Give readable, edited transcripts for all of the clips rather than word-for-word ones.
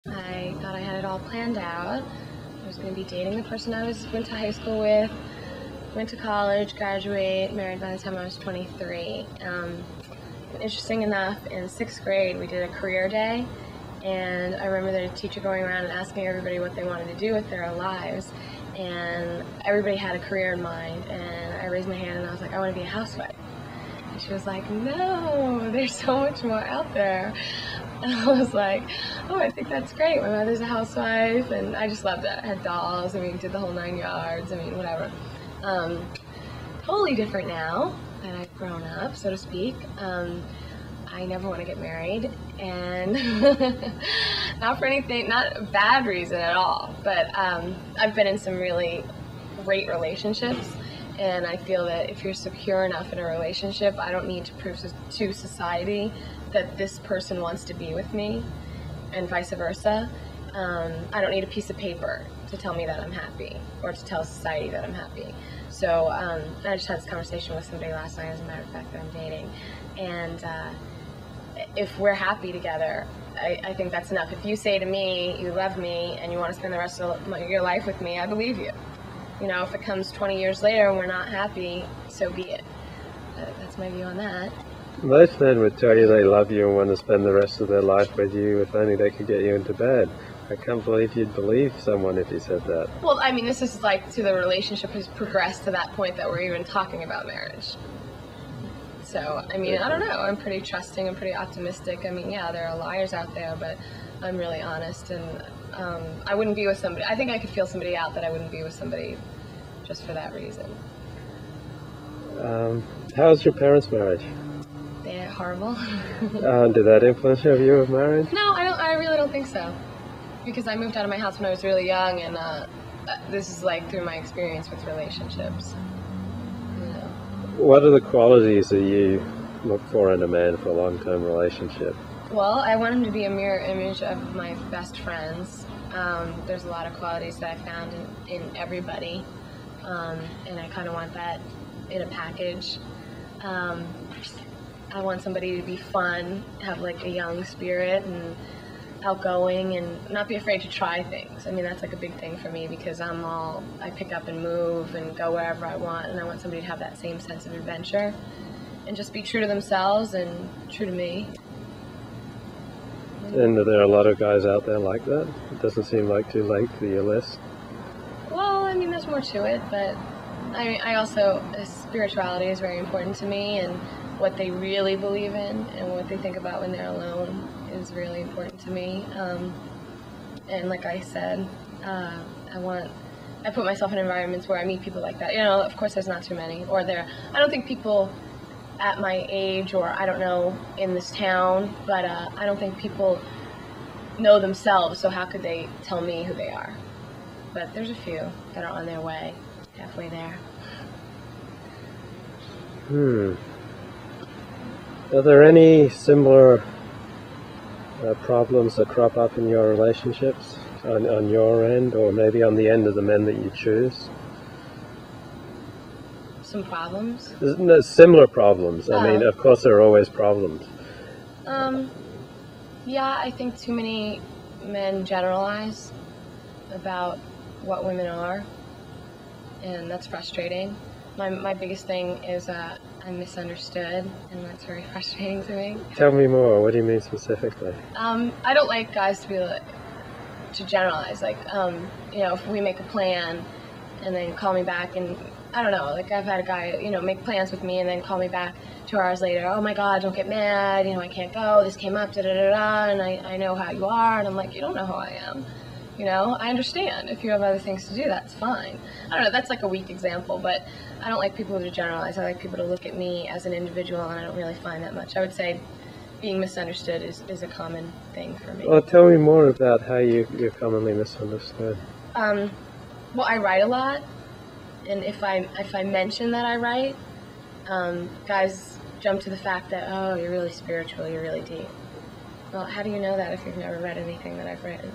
I thought I had it all planned out. I was going to be dating the person I went to high school with, went to college, graduate, married by the time I was 23. Interesting enough, in 6th grade we did a career day, and I remember the teacher going around and asking everybody what they wanted to do with their lives, and everybody had a career in mind, and I raised my hand and I was like, I want to be a housewife. And she was like, no, there's so much more out there. And I was like, oh, I think that's great. My mother's a housewife, and I just loved it. I had dolls, did the whole 9 yards, whatever. Totally different now that I've grown up, so to speak. I never want to get married, and not for anything, not a bad reason at all, but I've been in some really great relationships, and I feel that if you're secure enough in a relationship, I don't need to prove to society that this person wants to be with me, and vice versa. I don't need a piece of paper to tell me that I'm happy, or to tell society that I'm happy. So I just had this conversation with somebody last night, as a matter of fact, that I'm dating, and if we're happy together, I think that's enough. If you say to me, you love me, and you want to spend the rest of your life with me, I believe you. If it comes 20 years later and we're not happy, so be it. That's my view on that. Most men would tell you they love you and want to spend the rest of their life with you if only they could get you into bed. I can't believe you'd believe someone if he said that. Well, this is like the relationship has progressed to that point that we're even talking about marriage. So, I don't know. I'm pretty trusting. I'm pretty optimistic. Yeah, there are liars out there, but I'm really honest, and I wouldn't be with somebody. I think I could feel somebody out that I wouldn't be with somebody just for that reason. How's your parents' marriage? They're horrible. Did that influence your view of marriage? No, I really don't think so. Because I moved out of my house when I was really young, and this is through my experience with relationships. What are the qualities that you look for in a man for a long-term relationship? Well, I want him to be a mirror image of my best friends. There's a lot of qualities that I found in everybody, and I kind of want that in a package. I want somebody to be fun, have a young spirit, and outgoing, and not be afraid to try things. That's a big thing for me, because I pick up and move and go wherever I want, and I want somebody to have that same sense of adventure and just be true to themselves and true to me. And are there a lot of guys out there like that? It doesn't seem like too late for your list. Well, there's more to it, but I also, spirituality is very important to me, and what they really believe in and what they think about when they're alone is really important to me. And like I said, I put myself in environments where I meet people like that. Of course there's not too many, I don't think people at my age, or I don't know, in this town, but I don't think people know themselves, so how could they tell me who they are? But there's a few that are on their way, halfway there. Are there any similar problems that crop up in your relationships on your end, or maybe on the end of the men that you choose? Some problems? No, similar problems. Of course there are always problems. Yeah, I think too many men generalize about what women are, and that's frustrating. My biggest thing is I'm misunderstood, and that's very frustrating to me. Tell me more. What do you mean specifically? I don't like guys to be to generalize. If we make a plan and then call me back, and I don't know, I've had a guy, make plans with me and then call me back 2 hours later. Oh my God, don't get mad. I can't go. This came up, and I know how you are. And I'm like, you don't know who I am. I understand. If you have other things to do, that's fine. I don't know, that's a weak example, but I don't like people to generalize. I like people to look at me as an individual, and I don't really find that much. I would say being misunderstood is a common thing for me. Well, tell me more about how you're commonly misunderstood. Well, I write a lot, and if I mention that I write, guys jump to the fact that, oh, you're really spiritual, you're really deep. Well, how do you know that if you've never read anything that I've written?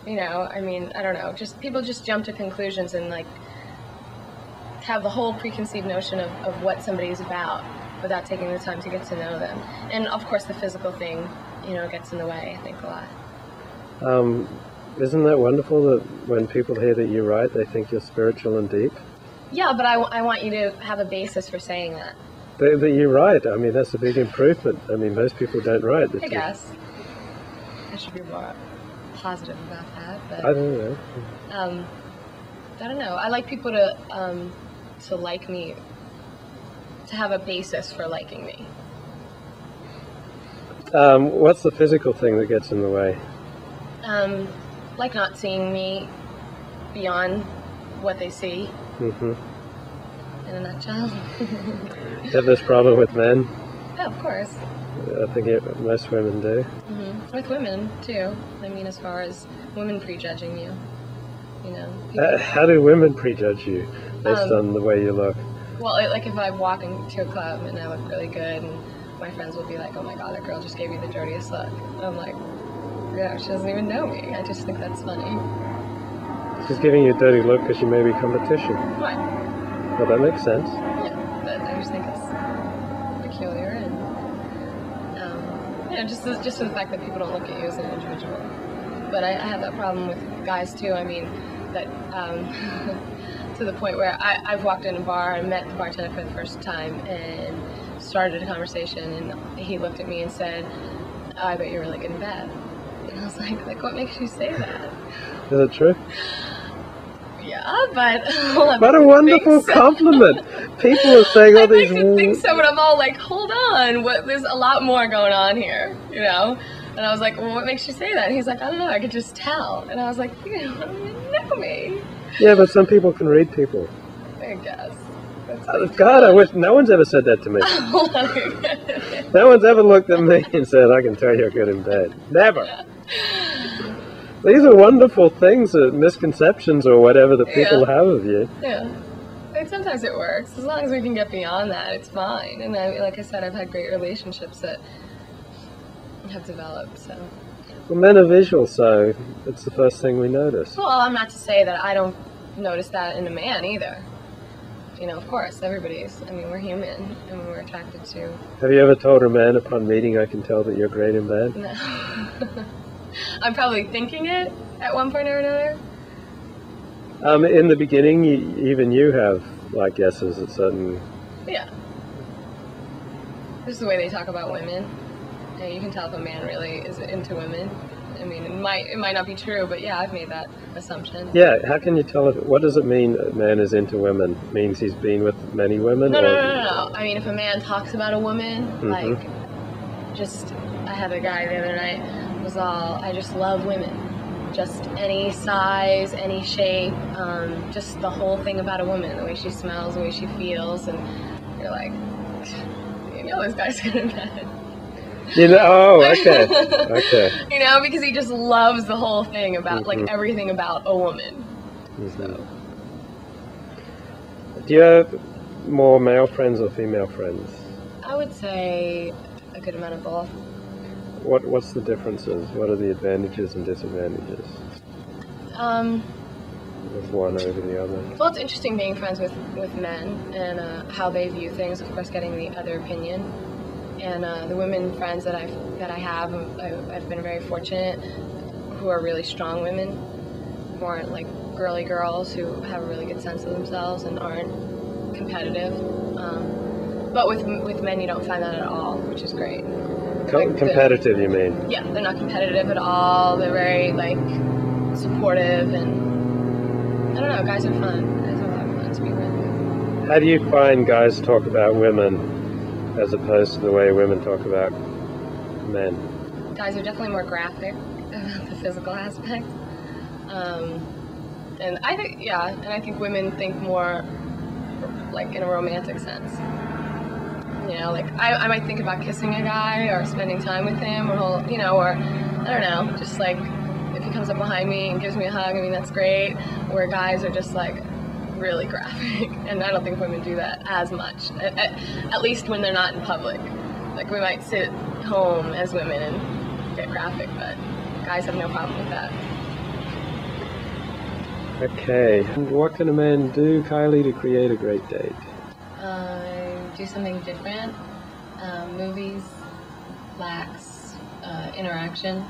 I don't know, people just jump to conclusions and have the whole preconceived notion of what somebody's about without taking the time to get to know them. And of course the physical thing, gets in the way, I think, a lot. Isn't that wonderful that when people hear that you write, they think you're spiritual and deep? Yeah, but I want you to have a basis for saying that. That you write, I mean, that's a big improvement. I mean, most people don't write. I guess. I should be more positive about that. But, I don't know. I don't know. I like people to like me, to have a basis for liking me. What's the physical thing that gets in the way? Like not seeing me beyond what they see. Mm-hmm. In a nutshell. You have this problem with men? Oh, of course. I think most women do. Mm-hmm. With women, too. I mean, as far as women prejudging you. You know. How do women prejudge you based on the way you look? Well, like if I walk into a club and I look really good, and my friends will be like, "Oh my God, that girl just gave you the dirtiest look." And I'm like, "Yeah, she doesn't even know me." I just think that's funny. She's giving you a dirty look because you may be competition. What? Well, that makes sense. Yeah, but I just think it's peculiar, and just the fact that people don't look at you as an individual. But I have that problem with guys too. I mean, that to the point where I've walked in a bar and met the bartender for the first time and started a conversation, and he looked at me and said, "Oh, I bet you're really good in bed." And I was like, what makes you say that? Is it true? Yeah, but what a wonderful compliment! People are saying all these. I like to think so, but I'm all like, hold on, there's a lot more going on here, you know. And I was like, well, what makes you say that? And he's like, I don't know, I could just tell. And I was like, you don't even know me. Yeah, but some people can read people. I guess. God, I wish no one's ever said that to me. No one's ever looked at me and said, I can tell you're good in bed. Never. These are wonderful things, misconceptions or whatever that people have of you. Yeah. Like, sometimes it works. As long as we can get beyond that, it's fine. And like I said, I've had great relationships that have developed, so. Well, men are visual, so it's the first thing we notice. Well, I'm not to say that I don't notice that in a man either. You know, of course, everybody's. I mean, we're human, and we're attracted to. Have you ever told a man upon meeting, I can tell that you're great in bed? No. I'm probably thinking it at one point or another. In the beginning, even you have, like, guesses at certain... Yeah. This is the way they talk about women. And you can tell if a man really is into women. I mean, it might not be true, but yeah, I've made that assumption. Yeah, how can you tell what does it mean a man is into women? It means he's been with many women? No. I mean, if a man talks about a woman, like, I had a guy the other night, was all, I just love women. Just any size, any shape, just the whole thing about a woman, the way she smells, the way she feels, and you're like, you know this guy's good in bed. You know, oh, okay. You know, because he just loves the whole thing about, like, everything about a woman. So. Do you have more male friends or female friends? I would say a good amount of both. What's the differences? What are the advantages and disadvantages? Of one over the other. Well, it's interesting being friends with men and how they view things. Of course, getting the other opinion. And the women friends that I have, I've been very fortunate, who are really strong women, who aren't like girly girls, who have a really good sense of themselves and aren't competitive. But with men, you don't find that at all, which is great. Competitive, you mean? Yeah, they're not competitive at all. They're very, like, supportive, and I don't know, guys are fun. Guys are a lot of fun to be with. How do you find guys talk about women as opposed to the way women talk about men? Guys are definitely more graphic about the physical aspect. And I think women think more, like, in a romantic sense. You know, like, I might think about kissing a guy or spending time with him, or I don't know, just like, if he comes up behind me and gives me a hug, I mean, that's great. Where guys are just, like, really graphic, and I don't think women do that as much, at least when they're not in public. Like, we might sit home as women and get graphic, but guys have no problem with that. Okay, and what can a man do, Kylie, to create a great date? Do something different, movies, lax, interaction.